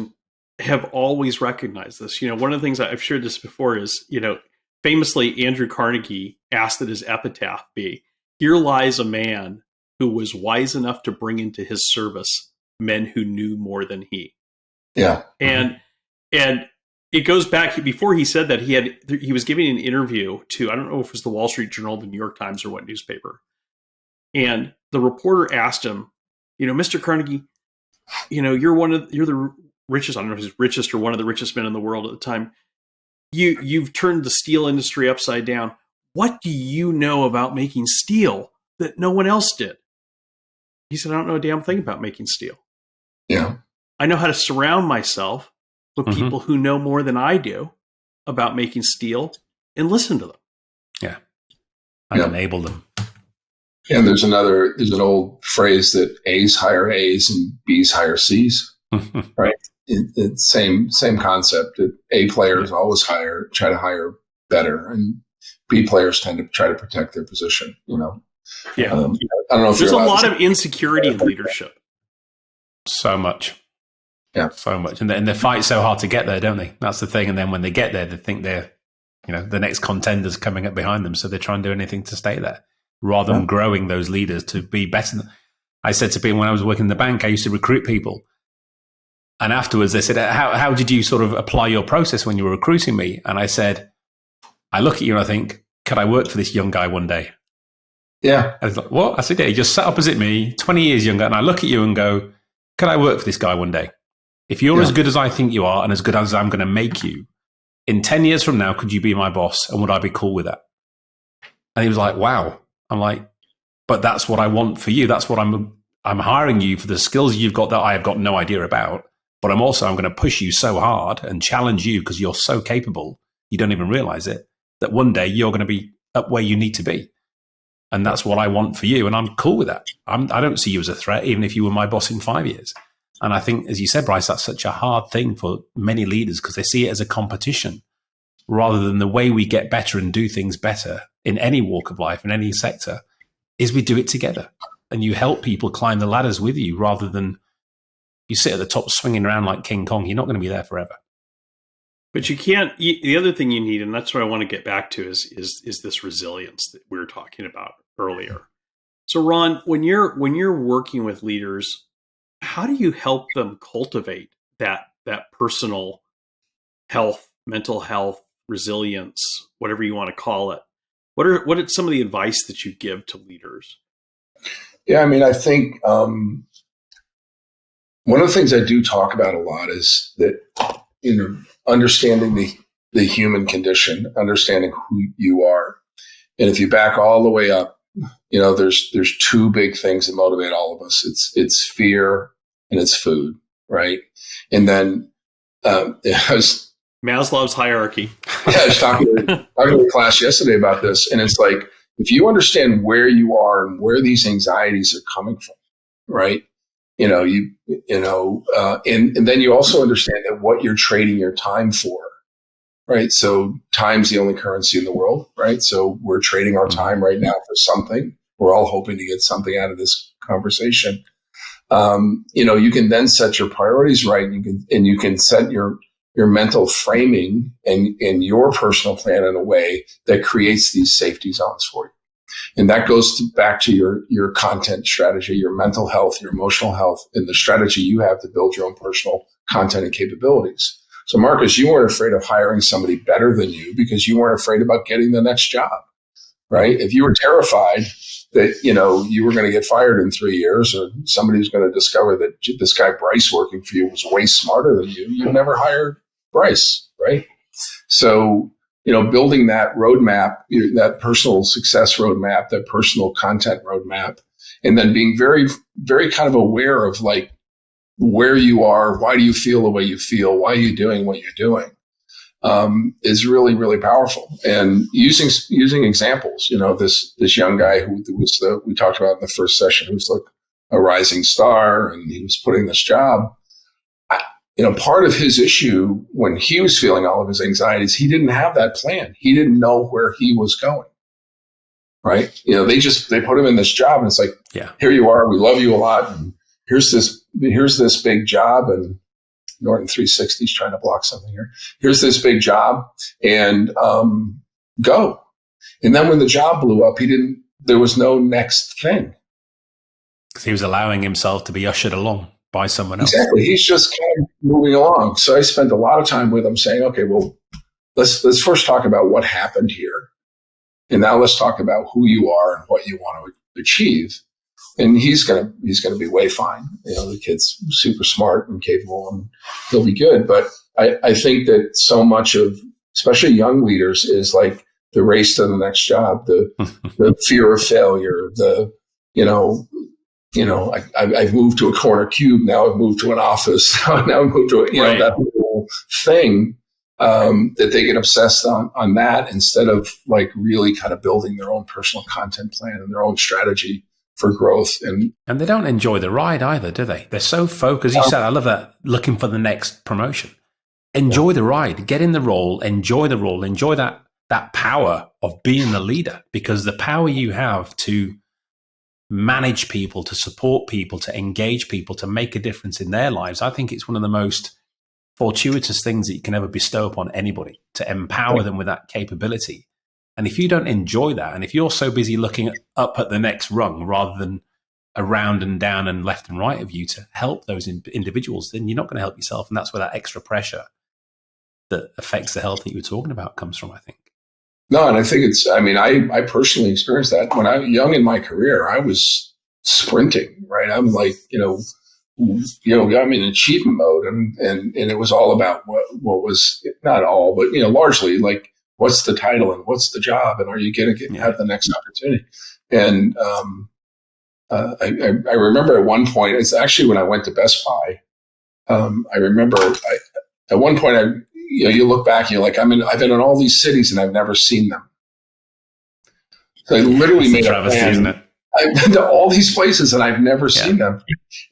have always recognized this. One of the things I've shared this before is, famously Andrew Carnegie asked that his epitaph be, "Here lies a man who was wise enough to bring into his service men who knew more than he." Yeah. And it goes back, before he said that, he was giving an interview to, I don't know if it was the Wall Street Journal, the New York Times, or what newspaper. And the reporter asked him, "Mr. Carnegie, you're the richest, I don't know if he's richest or one of the richest men in the world at the time. You've turned the steel industry upside down. What do you know about making steel that no one else did?" He said, "I don't know a damn thing about making steel. Yeah. I know how to surround myself with people who know more than I do about making steel and listen to them." Yeah. And enable them. And there's an old phrase that A's hire A's and B's hire C's, right? It's same concept. That A players always try to hire better, and B players tend to try to protect their position. Yeah. I don't know if there's a lot of insecurity in leadership. So much. Yeah. So much. And they fight so hard to get there, don't they? That's the thing. And then when they get there, they think they're, the next contender's coming up behind them. So they try and do anything to stay there rather than growing those leaders to be better. I said to people when I was working in the bank, I used to recruit people. And afterwards they said, how did you sort of apply your process when you were recruiting me? And I said, I look at you and I think, could I work for this young guy one day? Yeah. I was like, what? I said, yeah, he just sat opposite me, 20 years younger. And I look at you and go, could I work for this guy one day? If you're as good as I think you are and as good as I'm going to make you, in 10 years from now, could you be my boss? And would I be cool with that? And he was like, wow. I'm like, but that's what I want for you. That's what I'm hiring you for, the skills you've got that I have got no idea about. But I'm going to push you so hard and challenge you because you're so capable, you don't even realize it, that one day you're going to be up where you need to be. And that's what I want for you. And I'm cool with that. I don't see you as a threat, even if you were my boss in 5 years. And I think, as you said, Bryce, that's such a hard thing for many leaders because they see it as a competition rather than the way we get better and do things better in any walk of life, in any sector, is we do it together. And you help people climb the ladders with you rather than you sit at the top swinging around like King Kong. You're not going to be there forever. But you can't. The other thing you need, and that's what I want to get back to, is this resilience that we were talking about earlier. So, Ron, when you're working with leaders, how do you help them cultivate that personal health, mental health, resilience, whatever you want to call it? What are some of the advice that you give to leaders? Yeah, I mean, I think one of the things I do talk about a lot is that, understanding the human condition, understanding who you are. And if you back all the way up, there's two big things that motivate all of us. It's fear and it's food, right? And then Maslow's hierarchy. Yeah, I was talking to a class yesterday about this, and it's like, if you understand where you are and where these anxieties are coming from, right? And then you also understand that what you're trading your time for, right? So time's the only currency in the world, right? So we're trading our time right now for something. We're all hoping to get something out of this conversation. You can then set your priorities right, and you can set your mental framing and your personal plan in a way that creates these safety zones for you. And that goes back to your content strategy, your mental health, your emotional health, and the strategy you have to build your own personal content and capabilities. So, Marcus, you weren't afraid of hiring somebody better than you because you weren't afraid about getting the next job, right? If you were terrified that, you were going to get fired in 3 years, or somebody was going to discover that this guy Bryce working for you was way smarter than you, you never hired Bryce, right? So, building that roadmap, that personal success roadmap, that personal content roadmap, and then being very, very kind of aware of like where you are, why do you feel the way you feel, why are you doing what you're doing? is really, really powerful. And using examples, this young guy who was we talked about in the first session, who was like a rising star, and he was putting this job. Part of his issue when he was feeling all of his anxieties, he didn't have that plan. He didn't know where he was going. Right? They put him in this job, and it's like, here you are. We love you a lot. And here's this big job, and Norton 360 is trying to block something here. Here's this big job, and go. And then when the job blew up, there was no next thing. Because he was allowing himself to be ushered along by someone else. Exactly. He's just kind of moving along. So I spent a lot of time with him saying, okay, well, let's first talk about what happened here. And now let's talk about who you are and what you want to achieve. And he's gonna be way fine. The kid's super smart and capable, and he'll be good. But I think that so much of, especially young leaders, is like the race to the next job, the fear of failure, I've moved to a corner cube. Now I've moved to an office. Now I've moved to that whole thing. That they get obsessed on that instead of like really kind of building their own personal content plan and their own strategy for growth. And they don't enjoy the ride either, do they? They're so focused. You said, I love that, looking for the next promotion. Enjoy the ride, get in the role, enjoy that power of being the leader, because the power you have to manage people, to support people, to engage people, to make a difference in their lives. I think it's one of the most fortuitous things that you can ever bestow upon anybody, to empower them with that capability. And if you don't enjoy that, and if you're so busy looking up at the next rung rather than around and down and left and right of you to help those individuals, then you're not going to help yourself. And that's where that extra pressure that affects the health that you were talking about comes from, I think. No, and I think I personally experienced that when I was young in my career. I was sprinting, right? I'm like, I'm in achievement mode, and it was all about what was, not all, but largely like, what's the title and what's the job, and are you going to have the next opportunity? And I remember at one point, it's actually when I went to Best Buy. I remember at one point, you look back and you're like, I've been in all these cities and I've never seen them. So I literally made a plan. Isn't it? I've been to all these places and I've never seen them.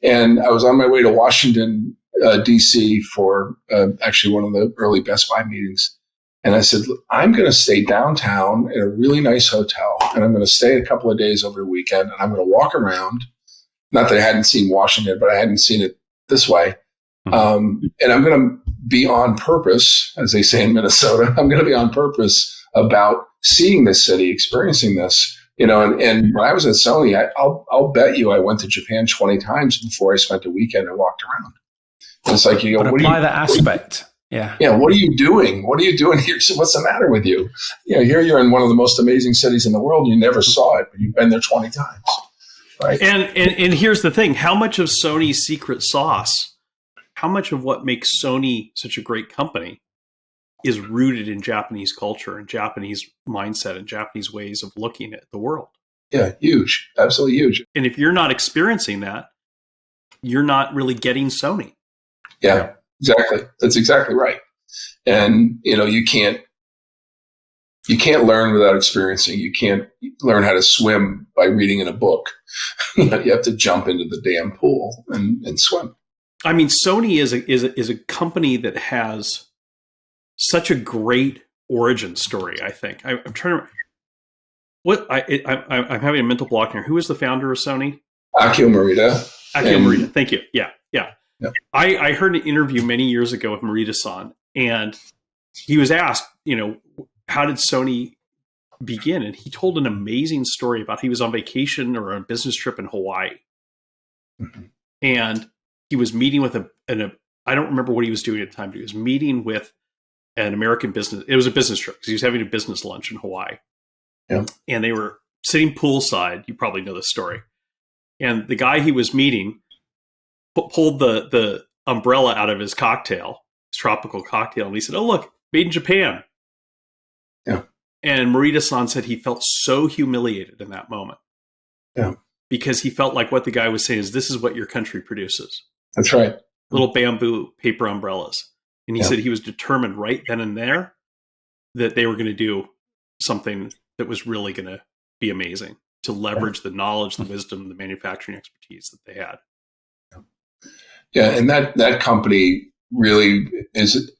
And I was on my way to Washington, D.C. for actually one of the early Best Buy meetings. And I said, I'm going to stay downtown in a really nice hotel, and I'm going to stay a couple of days over the weekend, and I'm going to walk around. Not that I hadn't seen Washington, but I hadn't seen it this way. And I'm going to be on purpose, as they say in Minnesota. I'm going to be on purpose about seeing this city, experiencing this. And when I was at Sony, I'll bet you I went to Japan 20 times before I spent a weekend and walked around. And it's like, but apply that aspect. Yeah. What are you doing? What are you doing here? So what's the matter with you? Here you're in one of the most amazing cities in the world. You never saw it, but you've been there 20 times. Right. And here's the thing. How much of Sony's secret sauce, how much of what makes Sony such a great company is rooted in Japanese culture and Japanese mindset and Japanese ways of looking at the world? Yeah, huge. Absolutely huge. And if you're not experiencing that, you're not really getting Sony. Yeah. Exactly. That's exactly right. And, you can't learn without experiencing. You can't learn how to swim by reading in a book. You have to jump into the damn pool and swim. I mean, Sony is a company that has such a great origin story, I think. I'm trying to I'm having a mental block here. Who is the founder of Sony? Akio Morita. Thank you. Yeah. I heard an interview many years ago with Morita-san, and he was asked, how did Sony begin? And he told an amazing story about he was on vacation or on a business trip in Hawaii. Mm-hmm. And he was meeting with I don't remember what he was doing at the time, but he was meeting with an American business. It was a business trip because he was having a business lunch in Hawaii. Yeah. And they were sitting poolside. You probably know this story. And the guy he was meeting pulled the umbrella out of his cocktail, his tropical cocktail, and he said, "Oh, look, made in Japan." Yeah. And Morita-san said he felt so humiliated in that moment. Yeah. Because he felt like what the guy was saying is, this is what your country produces. That's right. Little bamboo paper umbrellas. And he said he was determined right then and there that they were going to do something that was really going to be amazing, to leverage the knowledge, the wisdom, the manufacturing expertise that they had. Yeah, and that company really is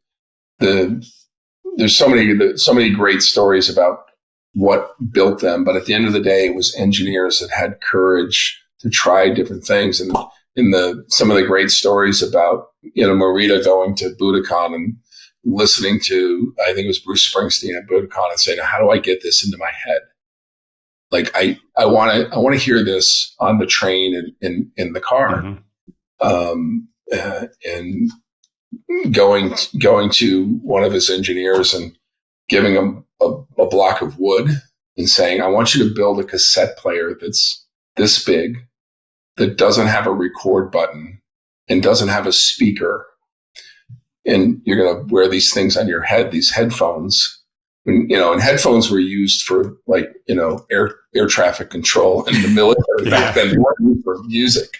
there's so many great stories about what built them, but at the end of the day, it was engineers that had courage to try different things. And some of the great stories about, Morita going to Budokan and listening to, I think it was Bruce Springsteen at Budokan, and saying, how do I get this into my head? Like, I want to hear this on the train and in the car. And going to one of his engineers and giving him a block of wood and saying, I want you to build a cassette player that's this big, that doesn't have a record button and doesn't have a speaker. And you're going to wear these things on your head, these headphones. And headphones were used for air traffic control in the military back then. They weren't used for music.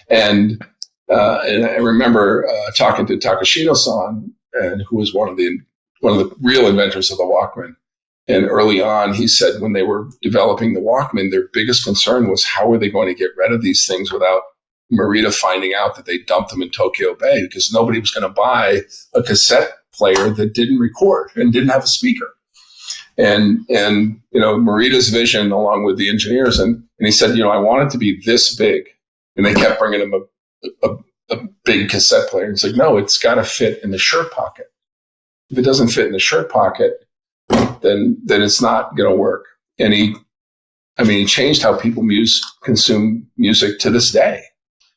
And I remember talking to Takashino-san, and who was one of the real inventors of the Walkman. And early on, he said when they were developing the Walkman, their biggest concern was how were they going to get rid of these things without Morita finding out that they dumped them in Tokyo Bay, because nobody was going to buy a cassette player that didn't record and didn't have a speaker. And Morita's vision, along with the engineers, and he said, I want it to be this big. And they kept bringing him a big cassette player. And it's like, no, it's got to fit in the shirt pocket. If it doesn't fit in the shirt pocket, then it's not going to work. And he changed how people consume music to this day.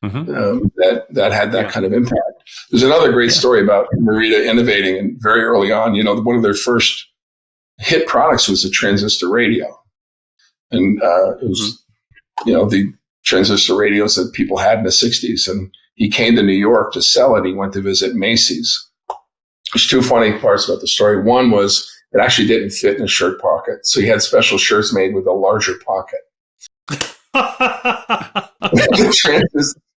That had that kind of impact. There's another great story about Morita innovating, and very early on, one of their first hit products was a transistor radio. And it was, the transistor radios that people had in the 60s. And he came to New York to sell it. He went to visit Macy's. There's two funny parts about the story. One was it actually didn't fit in a shirt pocket. So he had special shirts made with a larger pocket.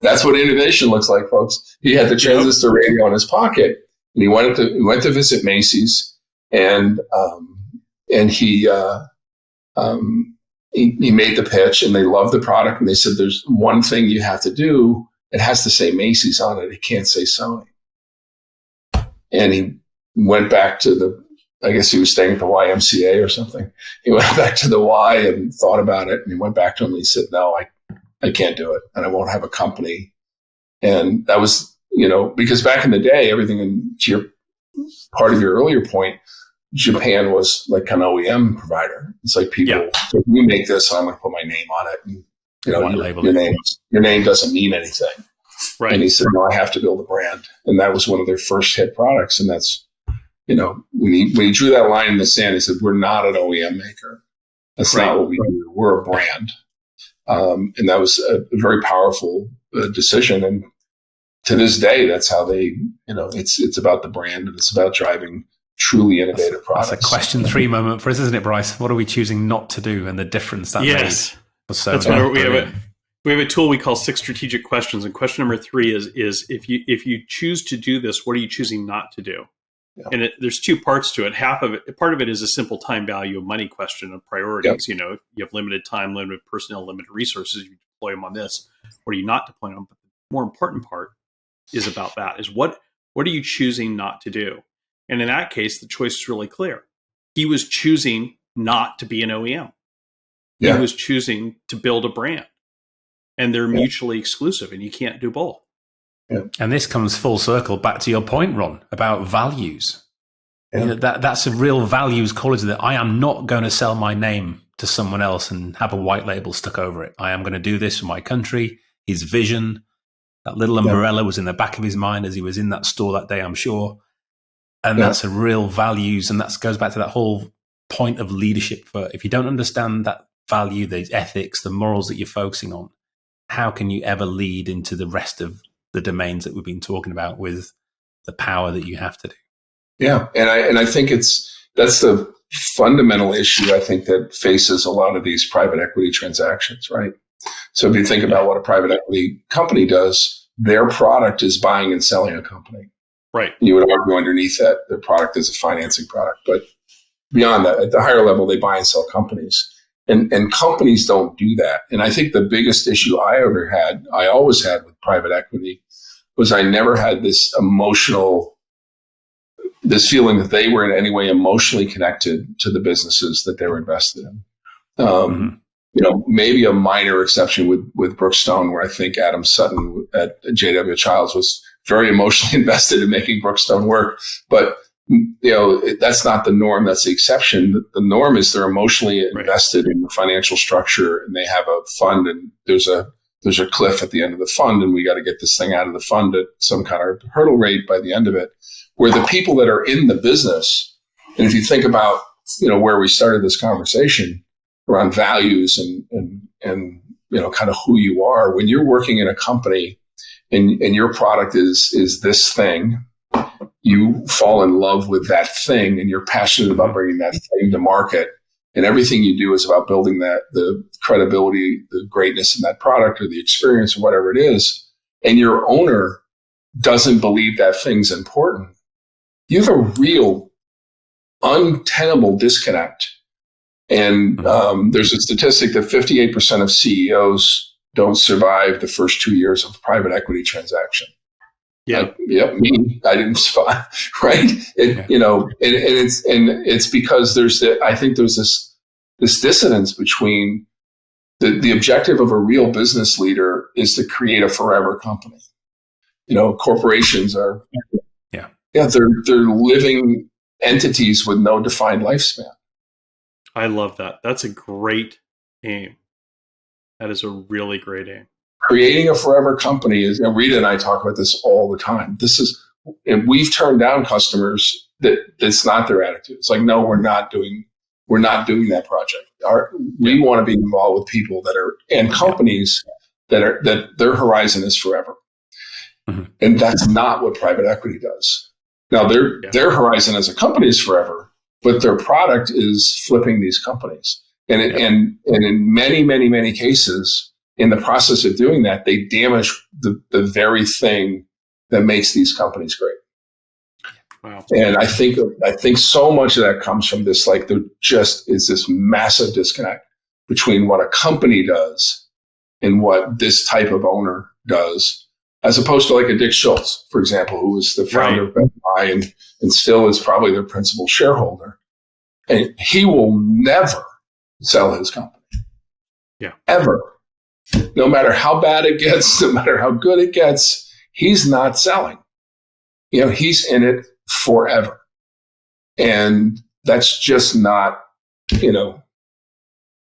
That's what innovation looks like, folks. He had the transistor radio in his pocket, and he went to visit Macy's, and he made the pitch, and they loved the product, and they said, there's one thing you have to do. It has to say Macy's on it. It can't say Sony. And he went back to I guess he was staying at the YMCA or something. He went back to the Y and thought about it, and he went back to him and he said, no, I can't do it, and I won't have a company. And that was, because back in the day, everything, to your part of your earlier point, Japan was like an OEM provider. It's like people, so you make this, I'm going to put my name on it. And, your name doesn't mean anything. Right. And he said, no, I have to build a brand. And that was one of their first hit products. And that's, when he drew that line in the sand, he said, we're not an OEM maker. That's not what we do. We're a brand. And that was a very powerful decision. And to this day, that's how they, it's about the brand, and it's about driving truly innovative products. That's a question 3 moment for us, isn't it, Bryce? What are we choosing not to do, and the difference that made? So that's why we have a tool we call 6 strategic questions, and question number 3 is if you choose to do this, what are you choosing not to do? Yeah. And there's 2 parts to it. Part of it is a simple time value of money question of priorities. Yep. You have limited time, limited personnel, limited resources. You deploy them on this. What are you not deploying on? But the more important part is about that. Is what are you choosing not to do? And in that case, the choice is really clear. He was choosing not to be an OEM. Yeah. He was choosing to build a brand. And they're mutually exclusive, and you can't do both. Yeah. And this comes full circle back to your point, Ron, about values. Yeah. That's a real values quality, that I am not going to sell my name to someone else and have a white label stuck over it. I am going to do this for my country. His vision, that little umbrella was in the back of his mind as he was in that store that day, I'm sure. And that's a real values. And that goes back to that whole point of leadership. For if you don't understand that value, the ethics, the morals that you're focusing on, how can you ever lead into the rest of the domains that we've been talking about with the power that you have to do? Yeah. And I think that's the fundamental issue, I think, that faces a lot of these private equity transactions, right? So if you think about what a private equity company does, their product is buying and selling a company. Right. You would argue underneath that their product is a financing product. But beyond that, at the higher level, they buy and sell companies. And companies don't do that. And I think the biggest issue I always had with private equity was I never had this feeling that they were in any way emotionally connected to the businesses that they were invested in. Maybe a minor exception with Brookstone, where I think Adam Sutton at JW Childs was very emotionally invested in making Brookstone work. But that's not the norm. That's the exception. The norm is they're emotionally invested in the financial structure, and they have a fund, and there's a cliff at the end of the fund, and we got to get this thing out of the fund at some kind of hurdle rate by the end of it. Where the people that are in the business, and if you think about where we started this conversation around values and kind of who you are, when you're working in a company and your product is this thing, you fall in love with that thing, and you're passionate about bringing that thing to market. And everything you do is about building the credibility, the greatness in that product or the experience or whatever it is. And your owner doesn't believe that thing's important. You have a real untenable disconnect. And there's a statistic that 58% of CEOs don't survive the first 2 years of a private equity transaction. Yeah. Me. I didn't survive, right? It's because there's this dissonance between the objective of a real business leader is to create a forever company. Corporations are, they're living entities with no defined lifespan. I love that. That's a great aim. That is a really great aim. Creating a forever company is, Rita and I talk about this all the time. And we've turned down customers that's not their attitude. It's like, no, we're not doing that project. We want to be involved with people and companies that their horizon is forever. Mm-hmm. And that's not what private equity does. Now their horizon as a company is forever, but their product is flipping these companies. And in many, many, many cases, in the process of doing that, they damage the very thing that makes these companies great. Wow. And I think so much of that comes from this, like there just is this massive disconnect between what a company does and what this type of owner does, as opposed to like a Dick Schultz, for example, who was the founder of Best Buy and still is probably their principal shareholder. And he will never sell his company. Yeah. Ever. No matter how bad it gets, no matter how good it gets, he's not selling. He's in it forever. And that's just not,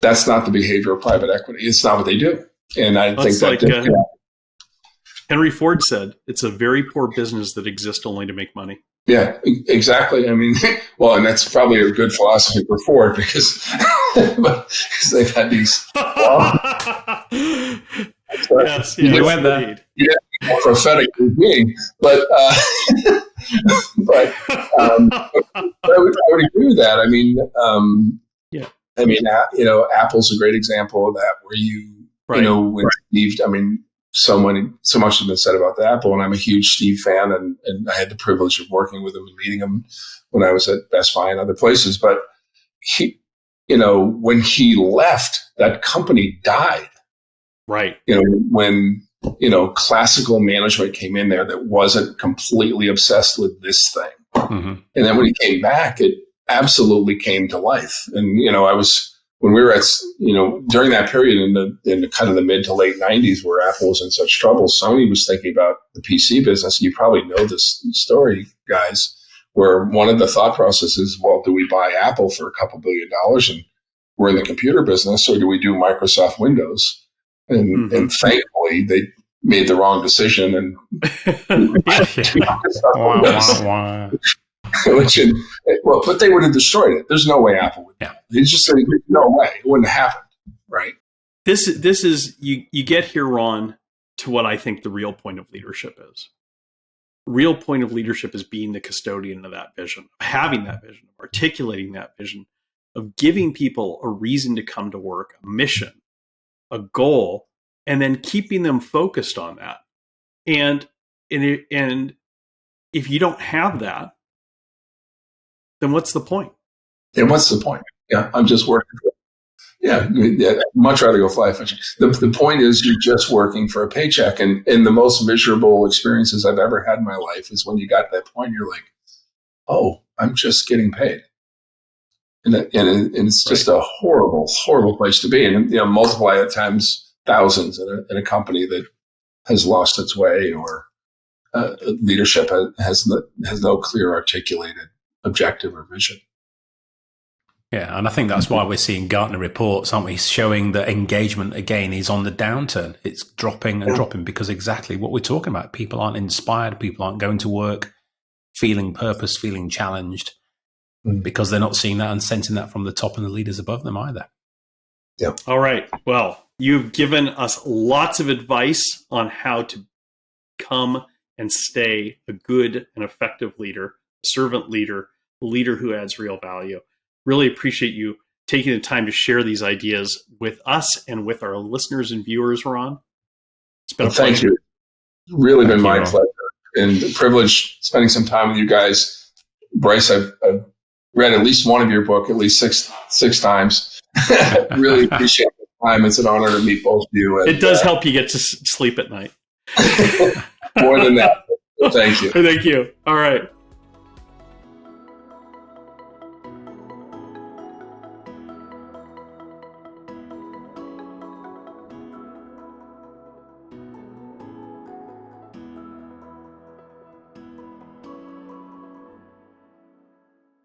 that's not the behavior of private equity. It's not what they do. And I think that Henry Ford said, it's a very poor business that exists only to make money. Yeah, exactly. I mean, well, and that's probably a good philosophy for Ford because they've had these. Yes, we went there. Yeah, prophetic being, but I would agree with that. I mean, Apple's a great example of that, where when Steve, so much has been said about the Apple, and I'm a huge Steve fan, and I had the privilege of working with him and meeting him when I was at Best Buy and other places. But he, when he left, that company died. Right. When classical management came in there that wasn't completely obsessed with this thing, and then when he came back, it absolutely came to life. And when we were at, during that period in the kind of the mid to late 90s where Apple was in such trouble, Sony was thinking about the PC business. You probably know this story, guys, where one of the thought processes, well, do we buy Apple for a couple $2 billion and we're in the computer business, or do we do Microsoft Windows? And thankfully, they made the wrong decision and but they would have destroyed it. There's no way Apple would. Yeah. It's just no way. It wouldn't have happened. Right. This is you get here, Ron, to what I think the real point of leadership is. Real point of leadership is being the custodian of that vision, of having that vision, of articulating that vision, of giving people a reason to come to work, a mission, a goal, and then keeping them focused on that. And if you don't have that, then what's the point? And what's the point? Yeah, I'm just working for it. Yeah, I'd much rather go fly fishing. The point is you're just working for a paycheck. And the most miserable experiences I've ever had in my life is when you got to that point, you're like, oh, I'm just getting paid. And it's just a horrible, horrible place to be. And, multiply it times thousands in a company that has lost its way, or leadership has no clear articulated objective or vision. Yeah, and I think that's why we're seeing Gartner reports, aren't we, showing that engagement, again, is on the downturn. It's dropping and dropping because exactly what we're talking about. People aren't inspired. People aren't going to work feeling purpose, feeling challenged, because they're not seeing that and sensing that from the top and the leaders above them either. Yeah. All right. Well, you've given us lots of advice on how to become and stay a good and effective leader, servant leader, a leader who adds real value. Really appreciate you taking the time to share these ideas with us and with our listeners and viewers, Ron. It's been a pleasure. Thank you. It's really been my pleasure and a privilege spending some time with you guys. Bryce, I've read at least one of your book at least six times. Really appreciate the time. It's an honor to meet both of you. And, it does help you get to sleep at night. More than that. Thank you. Thank you. All right.